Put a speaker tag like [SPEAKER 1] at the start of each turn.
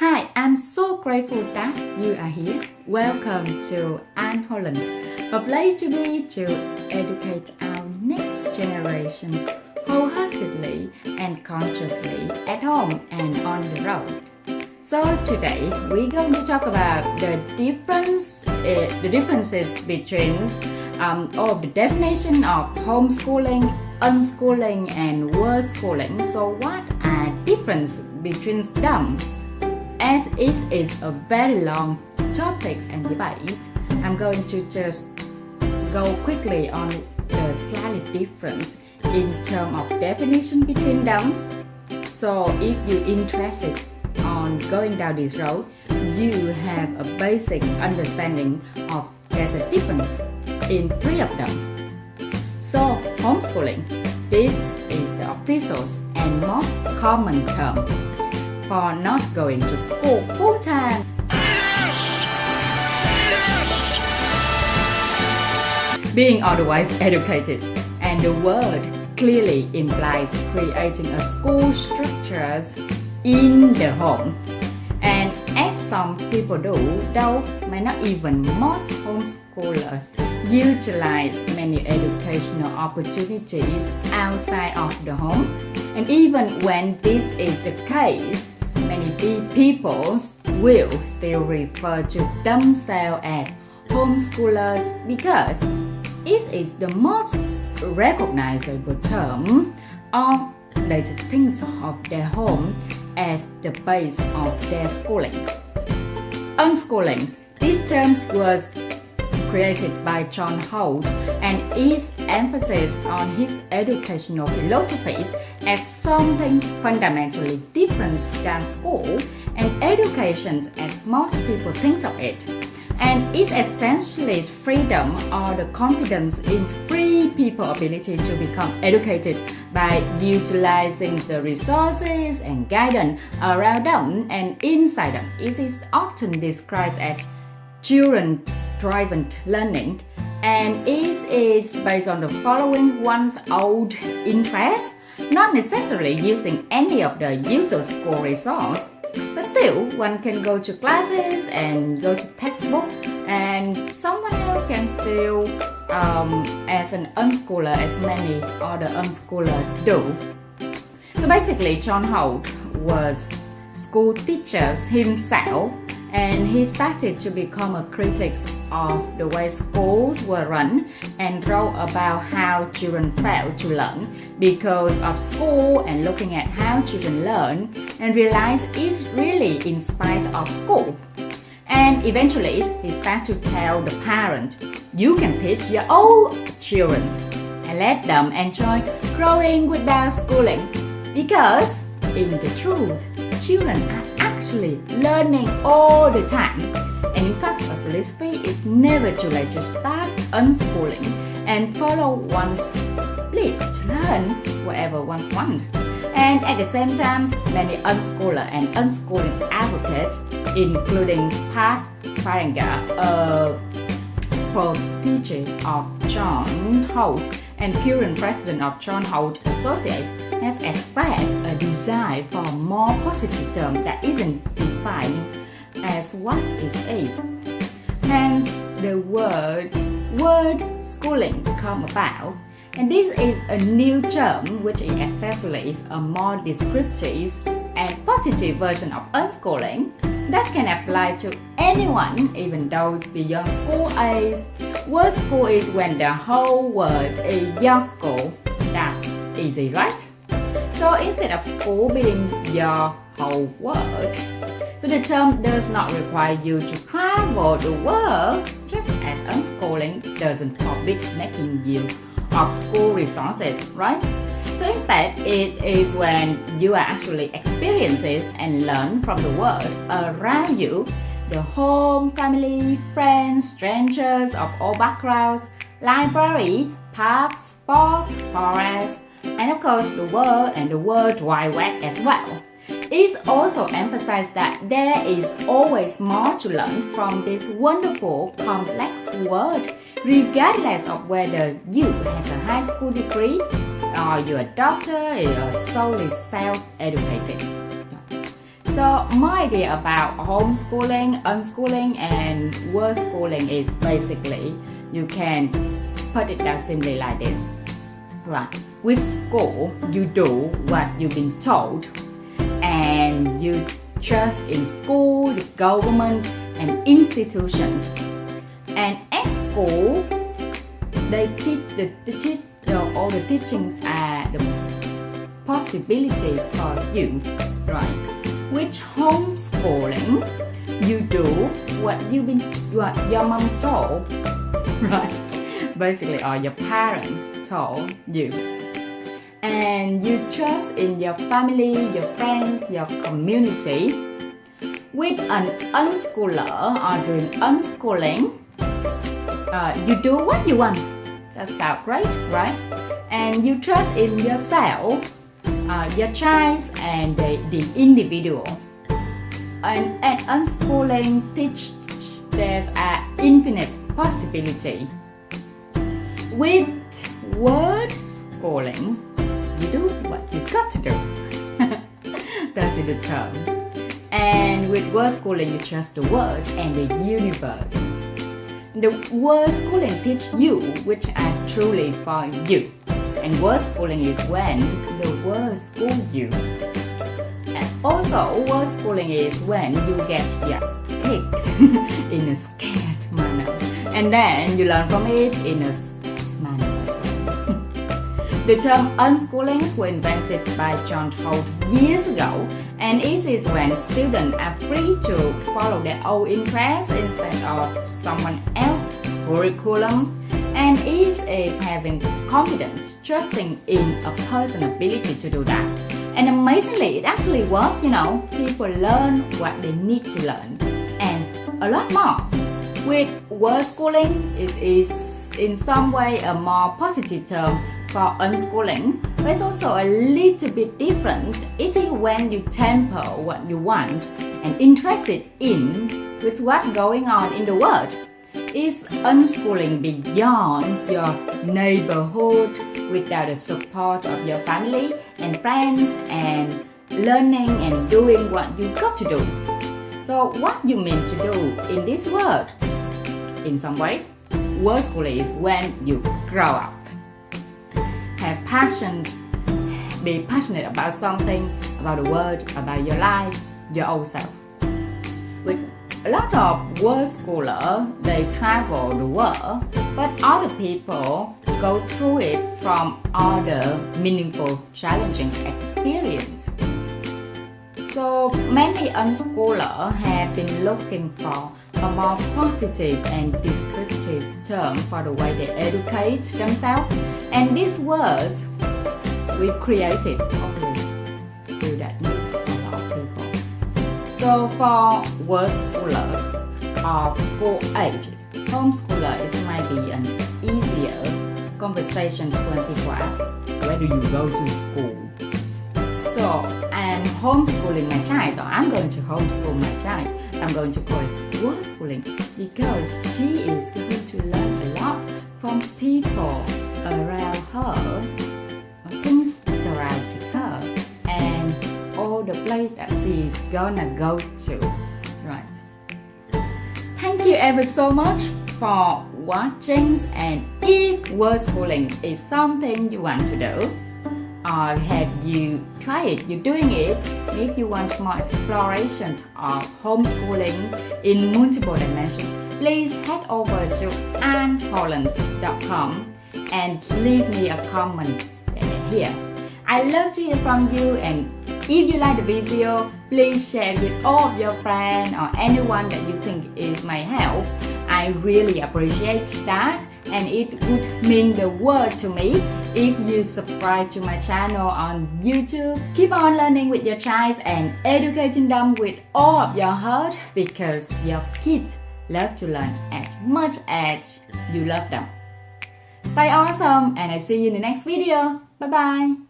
[SPEAKER 1] Hi, I'm so grateful that you are here. Welcome to Holland, a place to be to educate our next generation wholeheartedly and consciously at home and on the road. So today we're going to talk about the differences between or the definition of homeschooling, unschooling, and worldschooling. So what are differences between them? As it is a very long topic and debate, I'm going to just go quickly on the slightly difference in terms of definition between them. So if you're interested on going down this road, you have a basic understanding of there's a difference in three of them. So homeschooling, this is the official and most common term for not going to school full-time. Being otherwise educated, and the word clearly implies creating a school structures in the home. And as some people do, though may not even most homeschoolers utilize many educational opportunities outside of the home. And even when this is the case, many people will still refer to themselves as homeschoolers because it is the most recognizable term, or they think of their home as the base of their schooling. Unschooling, this term was created by John Holt and its emphasis on his educational philosophies as something fundamentally different than school and education as most people think of it. And it's essentially freedom or the confidence in free people's ability to become educated by utilizing the resources and guidance around them and inside them. It is often described as children-driven learning, and it is based on the following one's own interests, not necessarily using any of the usual school resources. But still, one can go to classes and go to textbook, and someone else can still, as an unschooler, as many other unschoolers do. So basically, John Holt was school teacher himself, and he started to become a critic of the way schools were run and wrote about how children failed to learn because of school and looking at how children learn and realized it's really in spite of school. And eventually he started to tell the parent, you can teach your own children and let them enjoy growing without schooling, because in the truth, children are actually learning all the time. And in fact, a philosophy is never too late to start unschooling and follow one's bliss to learn whatever one wants. And at the same time, many unschooler and unschooling advocates, including Pat Farranger, a protege of John Holt and current president of John Holt Associates, has expressed a desire for a more positive term that isn't defined as what it is. Hence, the word schooling come about, and this is a new term which is essentially a more descriptive and positive version of unschooling that can apply to anyone, even those beyond school age. World school is when the whole world is your school. That's easy, right? So instead of school being your whole world, so the term does not require you to travel the world, just as unschooling doesn't forbid making use of school resources, right? So instead, it is when you are actually experiences and learn from the world around you, the home, family, friends, strangers of all backgrounds, library, parks, sport, forests, and of course the world and the World Wide Web as well. It also emphasized that there is always more to learn from this wonderful, complex world, regardless of whether you have a high school degree or you're a doctor or you're solely self-educated. So my idea about homeschooling, unschooling and worldschooling is basically you can put it down simply like this. Right, with school you do what you've been told and you trust in school, the government and institutions. And at school they teach all the teachings are the possibility for you, right? With homeschooling, you do what your mom told, right? Basically, or your parents told you, and you trust in your family, your friends, your community. With an unschooler or doing unschooling, you do what you want. That sounds great, right? And you trust in yourself, your child and the individual. And unschooling teach there's an infinite possibility. With word schooling, you do what you got to do. That's the term. And with word schooling, you trust the word and the universe. The word schooling teach you which are truly for you. And word schooling is when the word school you. And also, word schooling is when you get your kicks in a scared manner. And then you learn from it in a manner as well. The term unschooling was invented by John Holt years ago. And it is when students are free to follow their own interests instead of someone else's curriculum. And it is having confidence, trusting in a person's ability to do that. And amazingly, it actually works, People learn what they need to learn and a lot more. With word schooling, it is in some way a more positive term for unschooling, but it's also a little bit different. It's when you temper what you want and interested in with what's going on in the world. It's unschooling beyond your neighborhood without the support of your family and friends and learning and doing what you got to do. So what you mean to do in this world? In some ways, word schooling is when you grow up. Have passion, be passionate about something, about the world, about your life, your own self. With a lot of word scholars, they travel the world, but other people go through it from other meaningful, challenging experience. So many unschoolers have been looking for a more positive and descriptive term for the way they educate themselves, and these words we created probably feel that need a lot of people. So for word scholars of school age, homeschoolers might be an easier conversation when people ask, where do you go to school? So I'm homeschooling my child, so I'm going to homeschool my child. I'm going to call it word schooling because she is going to learn a lot from people around her, things surrounding her, and all the place that she is gonna go to. Right. Thank you ever so much for watching, and if word schooling is something you want to do, or have you tried it, you're doing it, if you want more exploration of homeschooling in multiple dimensions, please head over to annholland.com and leave me a comment here. I love to hear from you, and if you like the video, please share it with all of your friends or anyone that you think is might help. I really appreciate that, and it would mean the world to me if you subscribe to my channel on YouTube. Keep on learning with your child and educating them with all of your heart, because your kids love to learn as much as you love them. Stay awesome, and I see you in the next video. Bye bye.